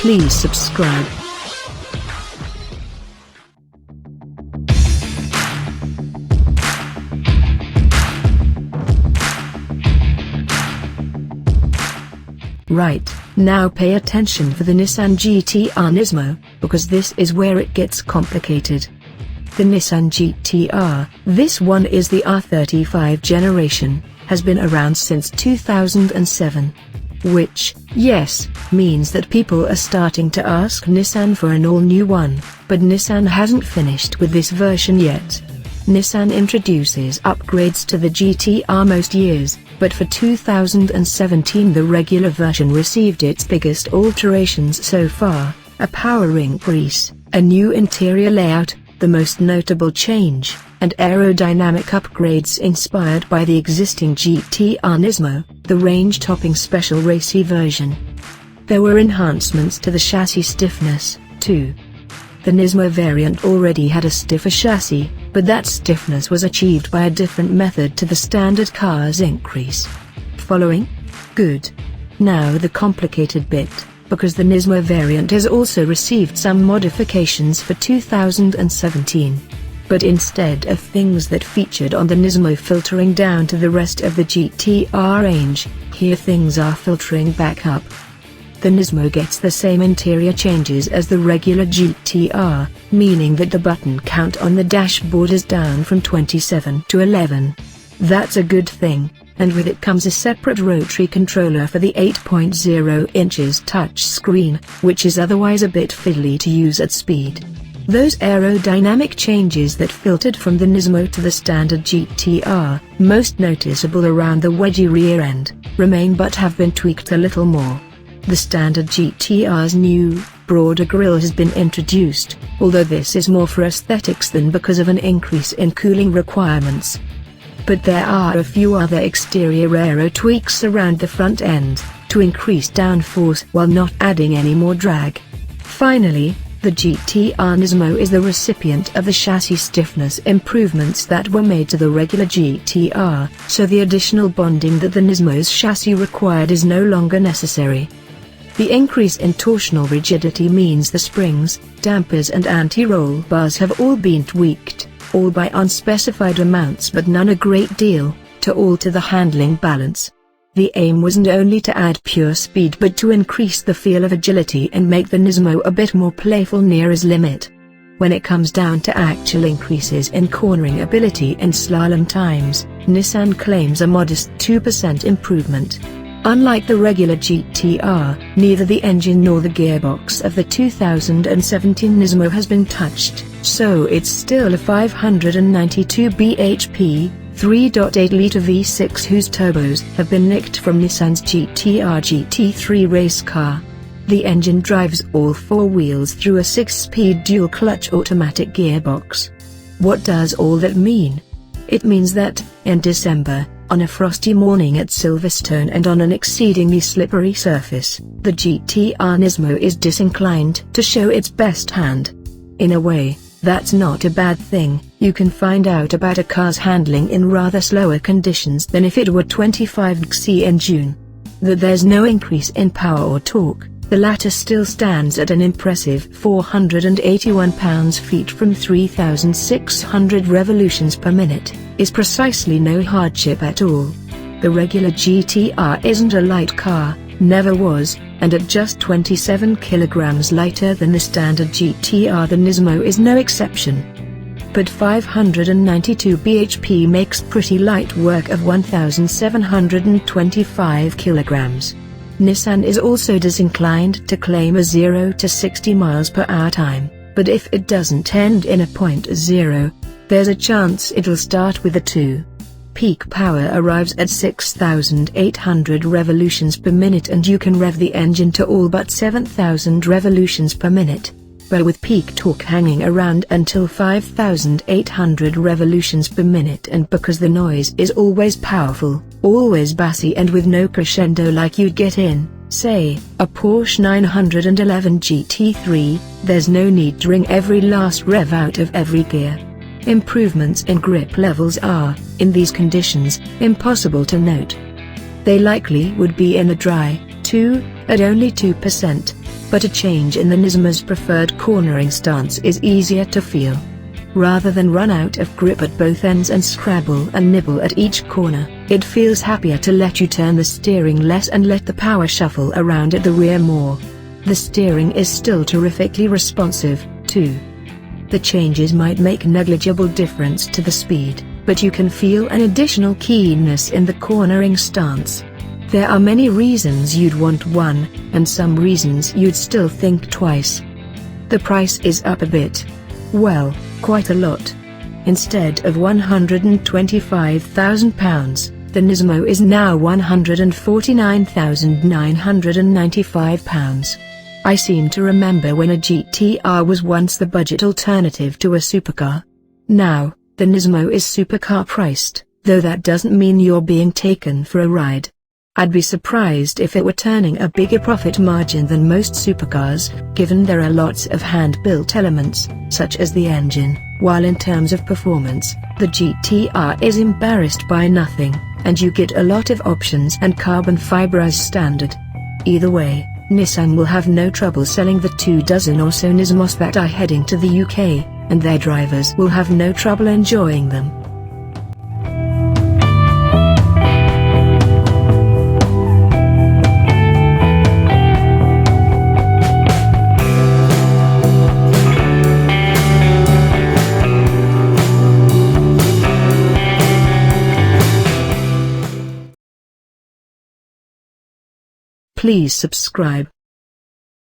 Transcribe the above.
please subscribe. Right, now pay attention for the Nissan GT-R Nismo, because this is where it gets complicated. The Nissan GT-R, this one is the R35 generation, has been around since 2007. Which, yes, means that people are starting to ask Nissan for an all-new one, but Nissan hasn't finished with this version yet. Nissan introduces upgrades to the GT-R most years, but for 2017 the regular version received its biggest alterations so far: a power increase, a new interior layout, the most notable change, and aerodynamic upgrades inspired by the existing GT-R Nismo, the range-topping special racy version. There were enhancements to the chassis stiffness, too. The Nismo variant already had a stiffer chassis, but that stiffness was achieved by a different method to the standard car's increase. Following? Good. Now the complicated bit, because the Nismo variant has also received some modifications for 2017. But instead of things that featured on the Nismo filtering down to the rest of the GT-R range, here things are filtering back up. The Nismo gets the same interior changes as the regular GT-R, meaning that the button count on the dashboard is down from 27 to 11. That's a good thing, and with it comes a separate rotary controller for the 8.0 inches touchscreen, which is otherwise a bit fiddly to use at speed. Those aerodynamic changes that filtered from the Nismo to the standard GT-R, most noticeable around the wedgy rear end, remain but have been tweaked a little more. The standard GT-R's new, broader grille has been introduced, although this is more for aesthetics than because of an increase in cooling requirements. But there are a few other exterior aero tweaks around the front end, to increase downforce while not adding any more drag. Finally, the GT-R Nismo is the recipient of the chassis stiffness improvements that were made to the regular GT-R, so the additional bonding that the Nismo's chassis required is no longer necessary. The increase in torsional rigidity means the springs, dampers and anti-roll bars have all been tweaked, all by unspecified amounts but none a great deal, to alter the handling balance. The aim wasn't only to add pure speed but to increase the feel of agility and make the Nismo a bit more playful near its limit. When it comes down to actual increases in cornering ability and slalom times, Nissan claims a modest 2% improvement. Unlike the regular GT-R, neither the engine nor the gearbox of the 2017 Nismo has been touched, so it's still a 592 bhp, 3.8-litre V6 whose turbos have been nicked from Nissan's GT-R GT3 race car. The engine drives all four wheels through a 6-speed dual-clutch automatic gearbox. What does all that mean? It means that, in December, on a frosty morning at Silverstone and on an exceedingly slippery surface, the GT-R Nismo is disinclined to show its best hand. In a way, that's not a bad thing. You can find out about a car's handling in rather slower conditions than if it were 25 degrees in June. That there's no increase in power or torque, the latter still stands at an impressive 481 pounds-feet from 3,600 revolutions per minute, is precisely no hardship at all. The regular GT-R isn't a light car, never was, and at just 27 kilograms lighter than the standard GT-R the Nismo is no exception. But 592 bhp makes pretty light work of 1,725 kilograms. Nissan is also disinclined to claim a 0 to 60 miles per hour time, but if it doesn't end in a .0, there's a chance it'll start with a 2. Peak power arrives at 6,800 revolutions per minute and you can rev the engine to all but 7,000 revolutions per minute. But with peak torque hanging around until 5,800 revolutions per minute, and because the noise is always powerful, always bassy and with no crescendo like you'd get in, say, a Porsche 911 GT3, there's no need to wring every last rev out of every gear. Improvements in grip levels are, in these conditions, impossible to note. They likely would be in the dry, too, at only 2%. but a change in the Nismo's preferred cornering stance is easier to feel. Rather than run out of grip at both ends and scrabble and nibble at each corner, it feels happier to let you turn the steering less and let the power shuffle around at the rear more. The steering is still terrifically responsive, too. The changes might make negligible difference to the speed, but you can feel an additional keenness in the cornering stance. There are many reasons you'd want one, and some reasons you'd still think twice. The price is up a bit. Well, quite a lot. Instead of £125,000, the Nismo is now £149,995. I seem to remember when a GT-R was once the budget alternative to a supercar. Now, the Nismo is supercar priced, though that doesn't mean you're being taken for a ride. I'd be surprised if it were turning a bigger profit margin than most supercars, given there are lots of hand-built elements, such as the engine, while in terms of performance, the GT-R is embarrassed by nothing, and you get a lot of options and carbon fiber as standard. Either way, Nissan will have no trouble selling the 24 or so Nismos that are heading to the UK, and their drivers will have no trouble enjoying them. Please subscribe.